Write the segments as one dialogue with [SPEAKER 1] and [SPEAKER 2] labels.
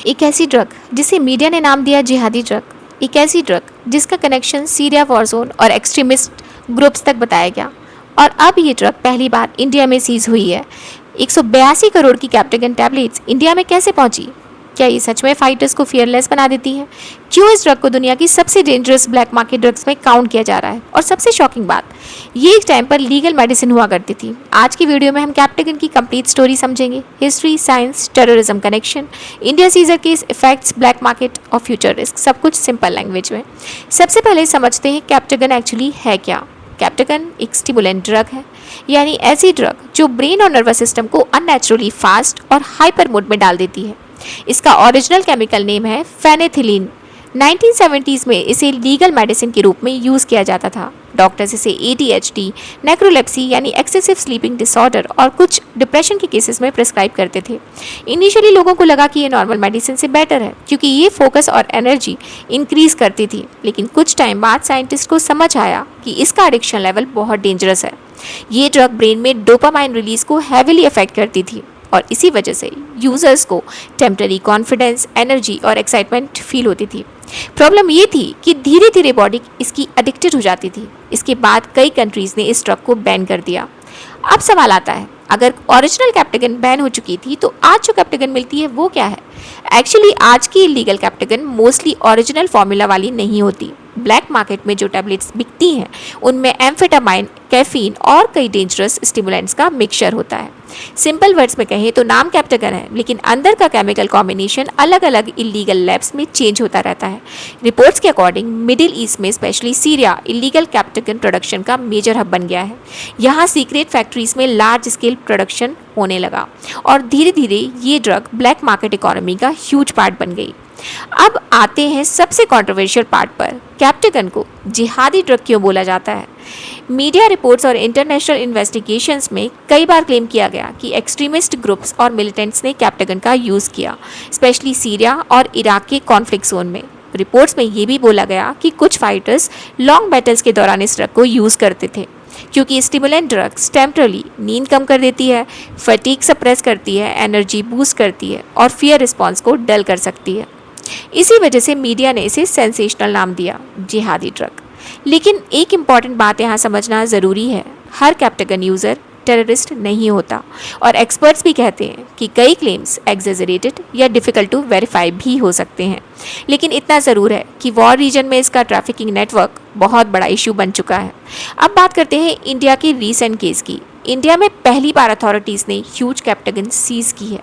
[SPEAKER 1] एक ऐसी ड्रग जिसे मीडिया ने नाम दिया जिहादी ड्रग, एक ऐसी ड्रग जिसका कनेक्शन सीरिया वॉर जोन और एक्सट्रीमिस्ट ग्रुप्स तक बताया गया, और अब ये ड्रग पहली बार इंडिया में सीज हुई है। 182 करोड़ की कैप्टेगन टैबलेट्स इंडिया में कैसे पहुंची? क्या ये सच में फाइटर्स को फियरलेस बना देती है? क्यों इस ड्रग को दुनिया की सबसे डेंजरस ब्लैक मार्केट ड्रग्स में काउंट किया जा रहा है? और सबसे शॉकिंग बात, ये एक टाइम पर लीगल मेडिसिन हुआ करती थी। आज की वीडियो में हम कैप्टेगन की कंप्लीट स्टोरी समझेंगे, history, science, terrorism connection, India seizure case, effects, black market और फ्यूचर रिस्क, सब कुछ सिंपल लैंग्वेज में। सबसे पहले समझते हैं कैप्टेगन एक्चुअली है क्या। कैप्टेगन एक स्टिमुलेंट ड्रग है, यानी ऐसी ड्रग जो ब्रेन और नर्वस सिस्टम को अननेचुरली फास्ट और हाइपर मोड में डाल देती है। इसका ओरिजिनल केमिकल नेम है फेनेथिलीन। 1970s में इसे लीगल मेडिसिन के रूप में यूज़ किया जाता था। डॉक्टर्स इसे ADHD, नेक्रोलेप्सी यानी एक्सेसिव स्लीपिंग डिसऑर्डर और कुछ डिप्रेशन के केसेस में प्रिस्क्राइब करते थे। इनिशियली लोगों को लगा कि ये नॉर्मल मेडिसिन से बेटर है क्योंकि ये फोकस और एनर्जी इंक्रीज करती थी, लेकिन कुछ टाइम बाद साइंटिस्ट को समझ आया कि इसका एडिक्शन लेवल बहुत डेंजरस है। ये ड्रग ब्रेन में डोपामाइन रिलीज को हैविली अफेक्ट करती थी और इसी वजह से यूजर्स को टेम्पररी कॉन्फिडेंस, एनर्जी और एक्साइटमेंट फील होती थी। प्रॉब्लम ये थी कि धीरे धीरे बॉडी इसकी एडिक्टेड हो जाती थी। इसके बाद कई कंट्रीज ने इस ड्रग को बैन कर दिया। अब सवाल आता है, अगर ओरिजिनल कैप्टेगन बैन हो चुकी थी तो आज जो कैप्टेगन मिलती है वो क्या है? एक्चुअली आज की इलीगल कैप्टेगन मोस्टली ओरिजिनल फॉर्मूला वाली नहीं होती। ब्लैक मार्केट में जो टैबलेट्स बिकती हैं उनमें एम्फेटामाइन, कैफीन और कई डेंजरस स्टिमुलेंट्स का मिक्सचर होता है। सिंपल वर्ड्स में कहें तो नाम कैप्टेगन है, लेकिन अंदर का केमिकल कॉम्बिनेशन अलग अलग इलीगल लैब्स में चेंज होता रहता है। रिपोर्ट्स के अकॉर्डिंग मिडिल ईस्ट में स्पेशली सीरिया इलीगल कैप्टेगन प्रोडक्शन का मेजर हब बन गया है। यहाँ सीक्रेट फैक्ट्रीज में लार्ज स्केल प्रोडक्शन होने लगा और धीरे धीरे ये ड्रग ब्लैक मार्केट इकोनॉमी का ह्यूज पार्ट बन गई। अब आते हैं सबसे कंट्रोवर्शियल पार्ट पर, कैप्टेगन को जिहादी ड्रग क्यों बोला जाता है? मीडिया रिपोर्ट्स और इंटरनेशनल इन्वेस्टिगेशंस में कई बार क्लेम किया गया कि एक्सट्रीमिस्ट ग्रुप्स और मिलिटेंट्स ने कैप्टेगन का यूज़ किया, स्पेशली सीरिया और इराक के कॉन्फ्लिक्ट जोन में। रिपोर्ट्स में ये भी बोला गया कि कुछ फाइटर्स लॉन्ग बैटल्स के दौरान इस ड्रग को यूज़ करते थे क्योंकि स्टिमुलेंट ड्रग्स टेम्परली नींद कम कर देती है, फटीग सप्रेस करती है, एनर्जी बूस्ट करती है और फियर रिस्पॉन्स को डल कर सकती है। इसी वजह से मीडिया ने इसे सेंसेशनल नाम दिया, जिहादी ड्रग। लेकिन एक इम्पॉर्टेंट बात यहाँ समझना ज़रूरी है, हर कैप्टेगन यूज़र टेररिस्ट नहीं होता और एक्सपर्ट्स भी कहते हैं कि कई क्लेम्स एग्जेजरेटेड या डिफ़िकल्ट टू वेरीफाई भी हो सकते हैं। लेकिन इतना ज़रूर है कि वॉर रीजन में इसका ट्रैफिकिंग नेटवर्क बहुत बड़ा इशू बन चुका है। अब बात करते हैं इंडिया के रीसेंट केस की। इंडिया में पहली बार अथॉरिटीज़ ने ह्यूज कैप्टेगन सीज की है।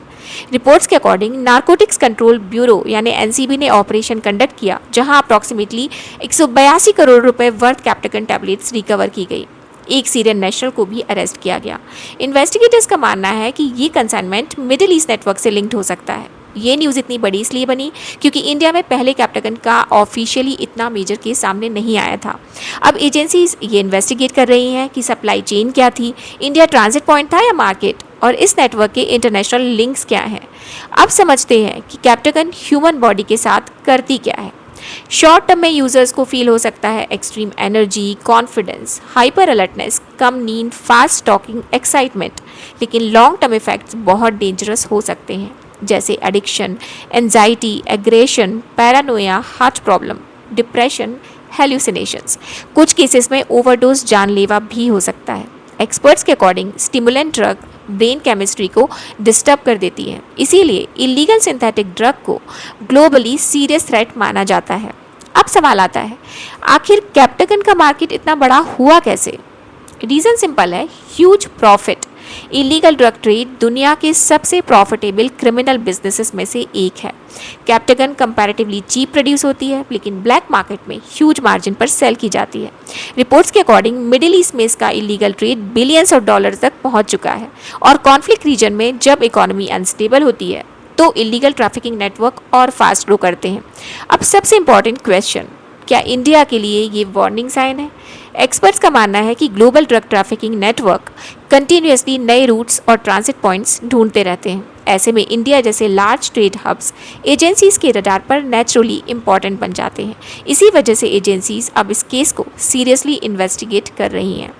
[SPEAKER 1] रिपोर्ट्स के अकॉर्डिंग नारकोटिक्स कंट्रोल ब्यूरो यानी NCB ने ऑपरेशन कंडक्ट किया जहां अप्रॉक्सीमेटली 182 करोड़ रुपए वर्थ कैप्टेगन टैबलेट्स रिकवर की गई। एक सीरियन नेशनल को भी अरेस्ट किया गया। इन्वेस्टिगेटर्स का मानना है कि ये कंसाइनमेंट मिडिल ईस्ट नेटवर्क से लिंक्ड हो सकता है। ये न्यूज़ इतनी बड़ी इसलिए बनी क्योंकि इंडिया में पहले कैप्टेगन का ऑफिशियली इतना मेजर केस सामने नहीं आया था। अब एजेंसीज ये इन्वेस्टिगेट कर रही हैं कि सप्लाई चेन क्या थी, इंडिया ट्रांजिट पॉइंट था या मार्केट, और इस नेटवर्क के इंटरनेशनल लिंक्स क्या हैं। अब समझते हैं कि कैप्टेगन ह्यूमन बॉडी के साथ करती क्या है। शॉर्ट टर्म में यूजर्स को फील हो सकता है extreme energy, confidence, hyper alertness, कम नींद, फास्ट टॉकिंग, एक्साइटमेंट, लेकिन लॉन्ग टर्म इफेक्ट्स बहुत डेंजरस हो सकते हैं, जैसे addiction, anxiety, aggression, paranoia, heart problem, depression, hallucinations. कुछ केसेस में ओवरडोज जानलेवा भी हो सकता है। एक्सपर्ट्स के according stimulant drug brain chemistry को डिस्टर्ब कर देती है, इसीलिए इलीगल सिंथेटिक ड्रग को ग्लोबली सीरियस थ्रेट माना जाता है। अब सवाल आता है, आखिर कैप्टेगन का मार्केट इतना बड़ा हुआ कैसे? रीज़न सिंपल है, huge profit. Illegal drug trade दुनिया के सबसे प्रॉफिटेबल क्रिमिनल बिजनेसेस में से एक है। कैप्टेगन कंपैरेटिवली चीप प्रोड्यूस होती है, लेकिन ब्लैक मार्केट में ह्यूज मार्जिन पर सेल की जाती है। रिपोर्ट्स के अकॉर्डिंग मिडिल ईस्ट में इसका illegal trade billions of dollars तक पहुंच चुका है और कॉन्फ्लिक्ट रीजन में जब इकोनॉमी अनस्टेबल होती है तो इलीगल ट्रैफिकिंग नेटवर्क और फास्ट ग्रो करते हैं। अब सबसे इंपॉर्टेंट क्वेश्चन, क्या इंडिया के लिए ये वार्निंग साइन है? एक्सपर्ट्स का मानना है कि global drug trafficking network continuously नए रूट्स और ट्रांजिट पॉइंट्स ढूंढते रहते हैं। ऐसे में इंडिया जैसे लार्ज ट्रेड हब्स एजेंसीज के रडार पर नेचुरली इंपॉर्टेंट बन जाते हैं। इसी वजह से एजेंसीज अब इस केस को सीरियसली इन्वेस्टिगेट कर रही हैं।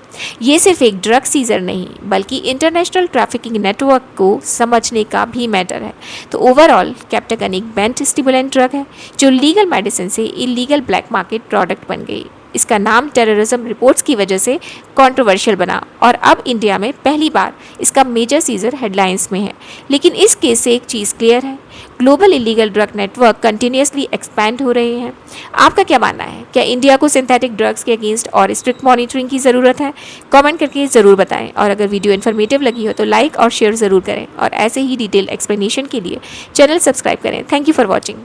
[SPEAKER 1] ये सिर्फ एक ड्रग सीजर नहीं बल्कि इंटरनेशनल ट्रैफिकिंग नेटवर्क को समझने का भी मैटर है। तो ओवरऑल कैप्टागन एक बेंट स्टिमुलेंट ड्रग है जो लीगल मेडिसिन से इलीगल ब्लैक मार्केट प्रोडक्ट बन गई। इसका नाम टेररिज्म रिपोर्ट्स की वजह से कंट्रोवर्शियल बना और अब इंडिया में पहली बार इसका मेजर सीजर हेडलाइंस में है। लेकिन इस केस से एक चीज़ क्लियर है, global illegal drug network continuously expand हो रहे हैं। आपका क्या मानना है? क्या इंडिया को सिंथेटिक ड्रग्स के अगेंस्ट और स्ट्रिक्ट मॉनिटरिंग की ज़रूरत है? कमेंट करके ज़रूर बताएं और अगर वीडियो इन्फॉर्मेटिव लगी हो तो लाइक और शेयर ज़रूर करें और ऐसे ही डिटेल एक्सप्लेनेशन के लिए चैनल सब्सक्राइब करें। Thank you for watching.